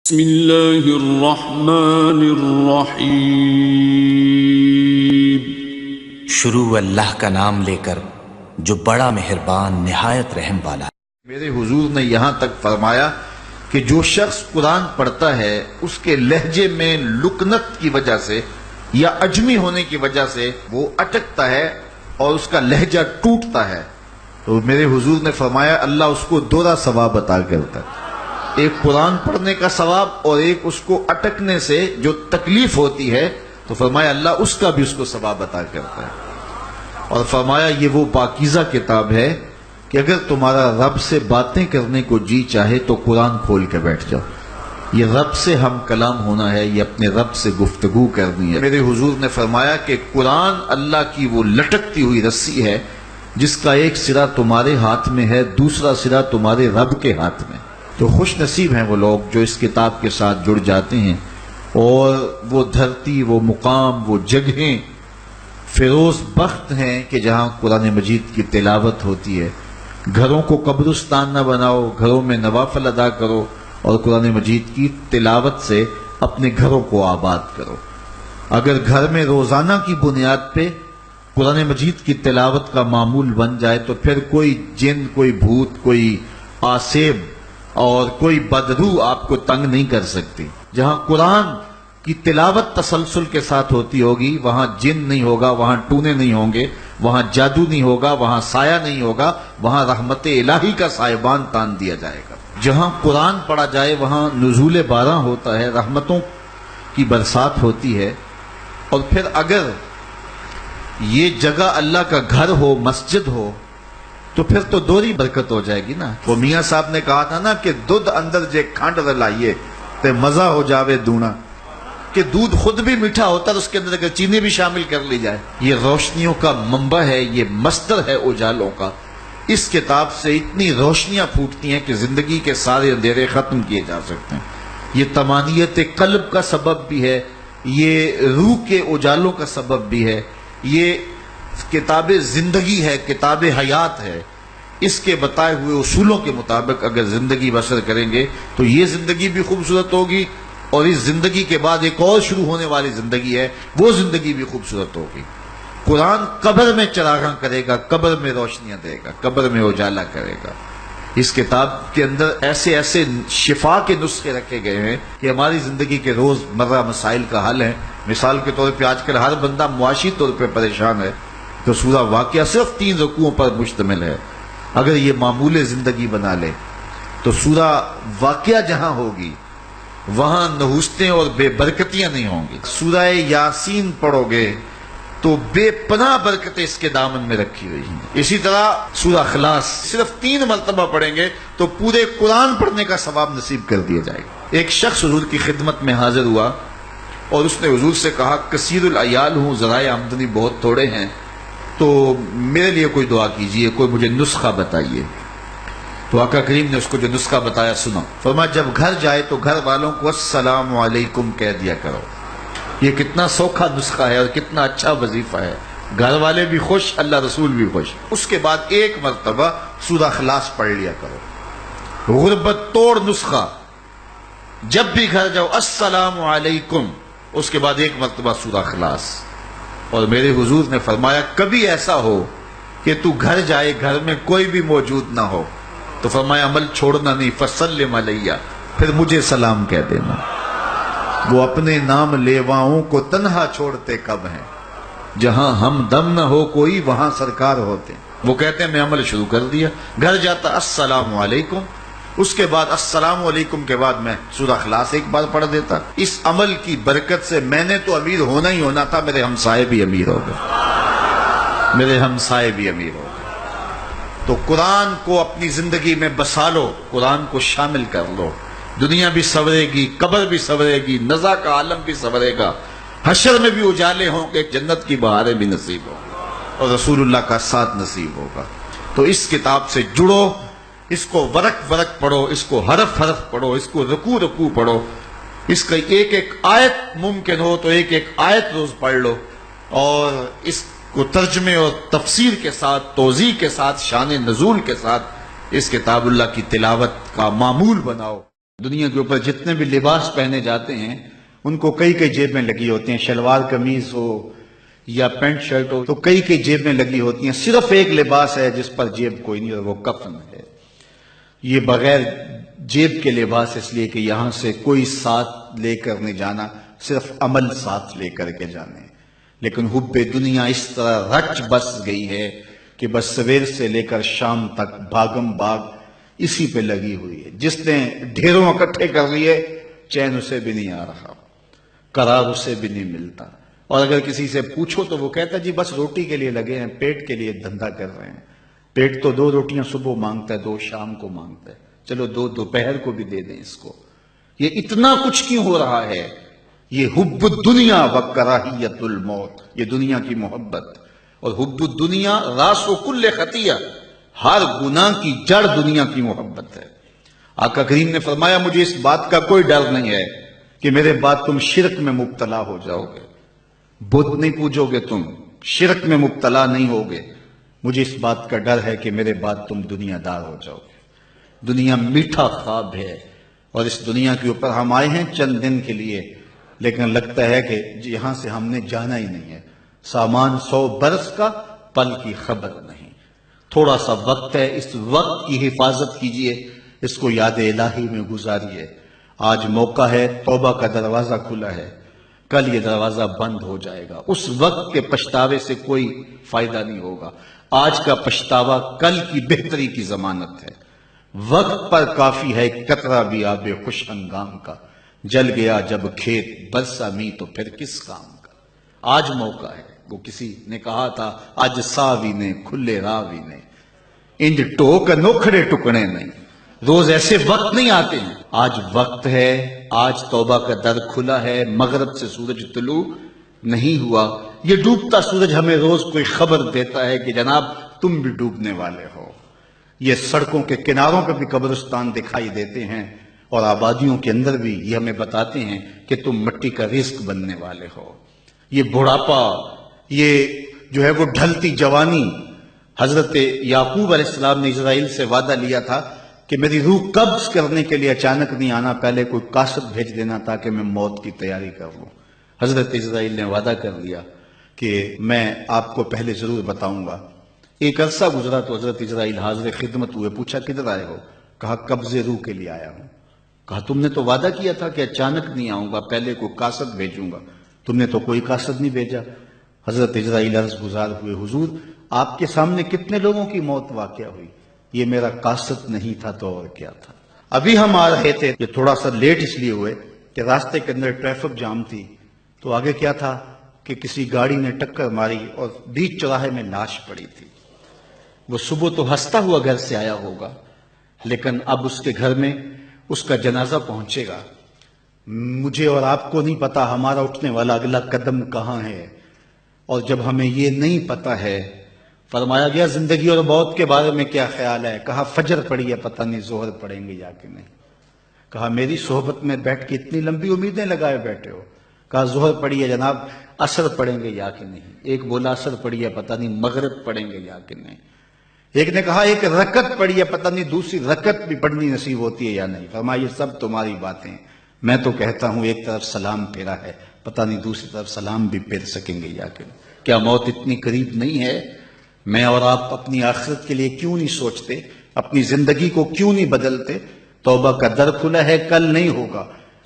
بسم اللہ الرحمن الرحیم۔ شروع اللہ کا نام لے کر جو بڑا مہربان نہایت رحم والا۔ میرے حضور نے یہاں تک فرمایا کہ جو شخص قرآن پڑھتا ہے اس کے لہجے میں لکنت کی وجہ سے یا اجمی ہونے کی وجہ سے وہ اٹکتا ہے اور اس کا لہجہ ٹوٹتا ہے، تو میرے حضور نے فرمایا اللہ اس کو دوہرا ثواب عطا کرتا ہے، ایک قرآن پڑھنے کا ثواب اور ایک اس کو اٹکنے سے جو تکلیف ہوتی ہے، تو فرمایا اللہ اس کا بھی اس کو ثواب عطا کرتا ہے۔ اور فرمایا یہ وہ پاکیزہ کتاب ہے کہ اگر تمہارا رب سے باتیں کرنے کو جی چاہے تو قرآن کھول کے بیٹھ جاؤ، یہ رب سے ہم کلام ہونا ہے، یہ اپنے رب سے گفتگو کرنی ہے۔ میرے حضور نے فرمایا کہ قرآن اللہ کی وہ لٹکتی ہوئی رسی ہے جس کا ایک سرا تمہارے ہاتھ میں ہے، دوسرا سرا تمہارے رب کے ہاتھ میں۔ تو خوش نصیب ہیں وہ لوگ جو اس کتاب کے ساتھ جڑ جاتے ہیں اور وہ دھرتی، وہ مقام، وہ جگہیں فیروز بخت ہیں کہ جہاں قرآن مجید کی تلاوت ہوتی ہے۔ گھروں کو قبرستان نہ بناؤ، گھروں میں نوافل ادا کرو اور قرآن مجید کی تلاوت سے اپنے گھروں کو آباد کرو۔ اگر گھر میں روزانہ کی بنیاد پہ قرآن مجید کی تلاوت کا معمول بن جائے تو پھر کوئی جن، کوئی بھوت، کوئی آسیب اور کوئی بدرو آپ کو تنگ نہیں کر سکتی۔ جہاں قرآن کی تلاوت تسلسل کے ساتھ ہوتی ہوگی وہاں جن نہیں ہوگا، وہاں ٹونے نہیں ہوں گے، وہاں جادو نہیں ہوگا، وہاں سایہ نہیں ہوگا، وہاں رحمت الہی کا سائبان تان دیا جائے گا۔ جہاں قرآن پڑھا جائے وہاں نزول باران ہوتا ہے، رحمتوں کی برسات ہوتی ہے۔ اور پھر اگر یہ جگہ اللہ کا گھر ہو، مسجد ہو، تو پھر تو دوری برکت ہو جائے گی نا۔ وہ میاں صاحب نے کہا تھا نا کہ دودھ اندر جے کھانڈ رلائیے تے مزہ ہو جاوے دونا، کہ دودھ خود بھی میٹھا ہوتا ہے، اس کے اندر اگر چینی بھی شامل کر لی جائے۔ یہ روشنیوں کا منبع ہے، یہ مصدر ہے اجالوں کا۔ اس کتاب سے اتنی روشنیاں پھوٹتی ہیں کہ زندگی کے سارے اندھیرے ختم کیے جا سکتے ہیں۔ یہ طمانیت قلب کا سبب بھی ہے، یہ روح کے اجالوں کا سبب بھی ہے، یہ کتاب زندگی ہے، کتاب حیات ہے۔ اس کے بتائے ہوئے اصولوں کے مطابق اگر زندگی بسر کریں گے تو یہ زندگی بھی خوبصورت ہوگی، اور اس زندگی کے بعد ایک اور شروع ہونے والی زندگی ہے، وہ زندگی بھی خوبصورت ہوگی۔ قرآن قبر میں چراغاں کرے گا، قبر میں روشنیاں دے گا، قبر میں اجالا کرے گا۔ اس کتاب کے اندر ایسے ایسے شفا کے نسخے رکھے گئے ہیں کہ ہماری زندگی کے روز مرہ مسائل کا حل ہے۔ مثال کے طور پہ آج کل ہر بندہ معاشی طور پہ پریشان ہے، تو سورہ واقعہ صرف 3 رکوعوں پر مشتمل ہے۔ اگر یہ معمول زندگی بنا لے تو سورہ واقعہ جہاں ہوگی وہاں نحوستیں اور بے برکتیاں نہیں ہوں گی۔ سورہ یاسین پڑھو گے تو بے پناہ برکتیں اس کے دامن میں رکھی ہوئی ہیں۔ اسی طرح سورہ اخلاص صرف 3 مرتبہ پڑھیں گے تو پورے قرآن پڑھنے کا ثواب نصیب کر دیا جائے گا۔ ایک شخص حضور کی خدمت میں حاضر ہوا اور اس نے حضور سے کہا کثیر العیال ہوں، ذرائع آمدنی بہت تھوڑے ہیں، تو میرے لیے کوئی دعا کیجئے، کوئی مجھے نسخہ بتائیے۔ تو آقا کریم نے اس کو جو نسخہ بتایا سنا، فرمایا جب گھر جائے تو گھر والوں کو السلام علیکم کہہ دیا کرو۔ یہ کتنا سوکھا نسخہ ہے اور کتنا اچھا وظیفہ ہے، گھر والے بھی خوش، اللہ رسول بھی خوش۔ اس کے بعد 1 مرتبہ سورہ اخلاص پڑھ لیا کرو، غربت توڑ نسخہ۔ جب بھی گھر جاؤ السلام علیکم، اس کے بعد 1 مرتبہ سورہ اخلاص۔ اور میرے حضور نے فرمایا کبھی ایسا ہو کہ تو گھر جائے، گھر میں کوئی بھی موجود نہ ہو، تو فرمایا عمل چھوڑنا نہیں، فسلم علیہ، پھر مجھے سلام کہہ دینا۔ وہ اپنے نام لیواؤں کو تنہا چھوڑتے کب ہیں، جہاں ہم دم نہ ہو کوئی وہاں سرکار ہوتے ہیں۔ وہ کہتے ہیں میں عمل شروع کر دیا، گھر جاتا السلام علیکم، اس کے بعد السلام علیکم کے بعد میں سورہ اخلاص 1 بار پڑھ دیتا۔ اس عمل کی برکت سے میں نے تو امیر ہونا ہی ہونا تھا، میرے ہمسائے بھی امیر ہو گئے، میرے ہمسائے بھی امیر ہو گئے۔ تو قرآن کو اپنی زندگی میں بسا لو، قرآن کو شامل کر لو، دنیا بھی سنورے گی، قبر بھی سنورے گی، نزا کا عالم بھی سنورے گا، حشر میں بھی اجالے ہوں گے، جنت کی بہاریں بھی نصیب ہوں گی، اور رسول اللہ کا ساتھ نصیب ہوگا۔ تو اس کتاب سے جڑو، اس کو ورق ورق پڑھو، اس کو حرف حرف پڑھو، اس کو رکوع رکوع پڑھو، اس کا ایک آیت ممکن ہو تو ایک آیت روز پڑھ لو، اور اس کو ترجمے اور تفسیر کے ساتھ، توضیح کے ساتھ، شان نزول کے ساتھ اس کتاب اللہ کی تلاوت کا معمول بناؤ۔ دنیا کے اوپر جتنے بھی لباس پہنے جاتے ہیں ان کو کئی کئی جیب میں لگی ہوتی ہیں، شلوار قمیض ہو یا پینٹ شرٹ ہو تو کئی کئی جیب میں لگی ہوتی ہیں، صرف ایک لباس ہے جس پر جیب کوئی نہیں، اور وہ کفن ہے۔ یہ بغیر جیب کے لباس اس لیے کہ یہاں سے کوئی ساتھ لے کر نہیں جانا، صرف عمل ساتھ لے کر کے جانے۔ لیکن حب دنیا اس طرح رچ بس گئی ہے کہ بس سویر سے لے کر شام تک بھاگم بھاگ اسی پہ لگی ہوئی ہے۔ جس نے ڈھیروں اکٹھے کر لیے چین اسے بھی نہیں آ رہا، قرار اسے بھی نہیں ملتا، اور اگر کسی سے پوچھو تو وہ کہتا جی بس روٹی کے لیے لگے ہیں، پیٹ کے لیے دھندا کر رہے ہیں۔ پیٹ تو 2 روٹیاں صبح مانگتا ہے، 2 شام کو مانگتا ہے، چلو 2 دوپہر کو بھی دے دیں اس کو۔ یہ اتنا کچھ کیوں ہو رہا ہے؟ یہ حب الدنیا و کراہیت الموت، یہ دنیا کی محبت، اور حب الدنیا راس و کل خطیہ، ہر گناہ کی جڑ دنیا کی محبت ہے۔ آقا کریم نے فرمایا مجھے اس بات کا کوئی ڈر نہیں ہے کہ میرے بعد تم شرک میں مبتلا ہو جاؤ گے، بت نہیں پوجو گے، تم شرک میں مبتلا نہیں ہوگے، مجھے اس بات کا ڈر ہے کہ میرے بعد تم دنیا دار ہو جاؤ گے۔ دنیا میٹھا خواب ہے، اور اس دنیا کے اوپر ہم آئے ہیں چند دن کے لیے، لیکن لگتا ہے کہ یہاں سے ہم نے جانا ہی نہیں ہے۔ سامان 100 برس کا، پل کی خبر نہیں۔ تھوڑا سا وقت ہے، اس وقت کی حفاظت کیجئے، اس کو یاد الہی میں گزاریے۔ آج موقع ہے، توبہ کا دروازہ کھلا ہے، کل یہ دروازہ بند ہو جائے گا۔ اس وقت کے پچھتاوے سے کوئی فائدہ نہیں ہوگا۔ آج کا پچھتاوا کل کی بہتری کی ضمانت ہے۔ وقت پر کافی ہے قطرہ بھی آب خوش ہنگام کا، جل گیا جب کھیت برسا می تو پھر کس کام کا۔ آج موقع ہے، وہ کسی نے کہا تھا آج ساوی نے کھلے راوی نے، انج ٹوک نوکھڑے ٹکڑے نہیں۔ روز ایسے وقت نہیں آتے ہیں، آج وقت ہے، آج توبہ کا در کھلا ہے۔ مغرب سے سورج طلوع نہیں ہوا، یہ ڈوبتا سورج ہمیں روز کوئی خبر دیتا ہے کہ جناب تم بھی ڈوبنے والے ہو۔ یہ سڑکوں کے کناروں پہ بھی قبرستان دکھائی دیتے ہیں، اور آبادیوں کے اندر بھی یہ ہمیں بتاتے ہیں کہ تم مٹی کا رزق بننے والے ہو۔ یہ بڑھاپا، یہ جو ہے وہ ڈھلتی جوانی، حضرت یعقوب علیہ السلام نے اسرائیل سے وعدہ لیا تھا کہ میری روح قبض کرنے کے لیے اچانک نہیں آنا، پہلے کوئی قاصد بھیج دینا تاکہ میں موت کی تیاری کر لوں۔ حضرت اسرائیل نے وعدہ کر لیا کہ میں آپ کو پہلے ضرور بتاؤں گا۔ ایک عرصہ گزرا تو حضرت اسرائیل حاضر خدمت ہوئے، پوچھا کدھر آئے ہو؟ کہا قبض روح کے لیے آیا ہوں۔ کہا تم نے تو وعدہ کیا تھا کہ اچانک نہیں آؤں گا، پہلے کوئی قاصد بھیجوں گا، تم نے تو کوئی قاصد نہیں بھیجا۔ حضرت اسرائیل عرض گزار ہوئے حضور آپ کے سامنے کتنے لوگوں کی موت واقع ہوئی، یہ میرا قاصد نہیں تھا تو اور کیا تھا۔ ابھی ہم آ رہے تھے، یہ تھوڑا سا لیٹ اس لیے ہوئے کہ راستے کے اندر ٹریفک جام تھی، تو آگے کیا تھا کہ کسی گاڑی نے ٹکر ماری اور بیچ چوراہے میں لاش پڑی تھی۔ وہ صبح تو ہنستا ہوا گھر سے آیا ہوگا، لیکن اب اس کے گھر میں اس کا جنازہ پہنچے گا۔ مجھے اور آپ کو نہیں پتا ہمارا اٹھنے والا اگلا قدم کہاں ہے، اور جب ہمیں یہ نہیں پتا ہے، فرمایا گیا زندگی اور موت کے بارے میں کیا خیال ہے؟ کہا فجر پڑی ہے، پتہ نہیں ظہر پڑیں گے یا کہ نہیں۔ کہا میری صحبت میں بیٹھ کے اتنی لمبی امیدیں لگائے بیٹھے ہو۔ کہا ظہر پڑی ہے جناب، عصر پڑیں گے یا کہ نہیں۔ ایک بولا عصر پڑی ہے، پتہ نہیں مغرب پڑیں گے یا کہ نہیں۔ ایک نے کہا ایک رکعت پڑی ہے، پتہ نہیں دوسری رکعت بھی پڑھنی نصیب ہوتی ہے یا نہیں۔ فرمایا یہ سب تمہاری باتیں، میں تو کہتا ہوں ایک طرف سلام پھیرا ہے، پتہ نہیں دوسری طرف سلام بھی پھیر سکیں گے یا کہ نہیں۔ کیا موت اتنی قریب نہیں ہے؟ میں اور آپ اپنی آخرت کے لیے کیوں نہیں سوچتے؟ اپنی زندگی کو کیوں نہیں بدلتے؟ توبہ کا در کھلا ہے، کل نہیں ہوگا۔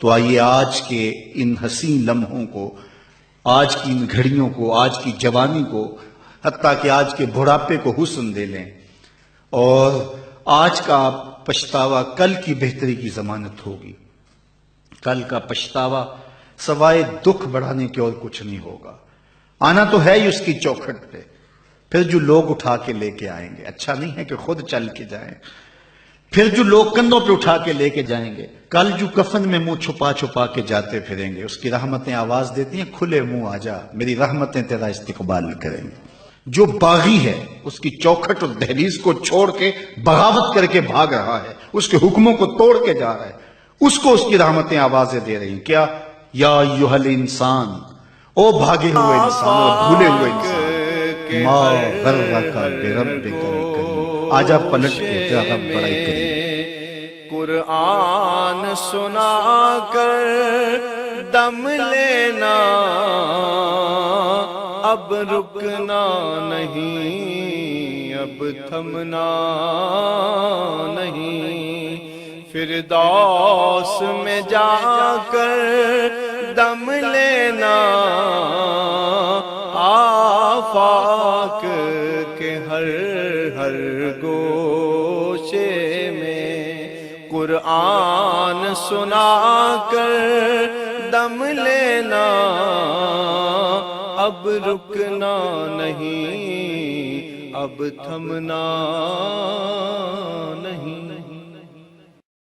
تو آئیے آج کے ان حسین لمحوں کو، آج کی ان گھڑیوں کو، آج کی جوانی کو، حتیٰ کہ آج کے بڑھاپے کو حسن دے لیں، اور آج کا پچھتاوا کل کی بہتری کی ضمانت ہوگی۔ کل کا پچھتاوا سوائے دکھ بڑھانے کے اور کچھ نہیں ہوگا۔ آنا تو ہے ہی اس کی چوکھٹ پہ، پھر جو لوگ اٹھا کے لے کے آئیں گے، اچھا نہیں ہے کہ خود چل کے جائیں، پھر جو لوگ کندھوں پہ اٹھا کے لے کے جائیں گے، کل جو کفن میں منہ چھپا چھپا کے جاتے پھریں گے، اس کی رحمتیں آواز دیتی ہیں کھلے منہ آ جا، میری رحمتیں تیرا استقبال کریں گے۔ جو باغی ہے اس کی چوکھٹ اور دہلیز کو چھوڑ کے بغاوت کر کے بھاگ رہا ہے، اس کے حکموں کو توڑ کے جا رہا ہے، اس کو اس کی رحمتیں آوازیں دے رہی ہیں۔ کیا یا ایھا الانسان، او بھاگے ہوئے انسان اور بھولے ہوئے انسان، ما غرک بربک الکریم، آجا پلٹ کے تیرا رب بڑا ہی کریم۔ قرآن سنا کر دم لینا، اب رکنا نہیں، اب تھمنا نہیں، فردوس میں جا کر دم لینا، آفاق کے ہر ہر گوشے میں قرآن سنا کر دم لینا، اب رکنا نہیں، اب تھمنا نہیں۔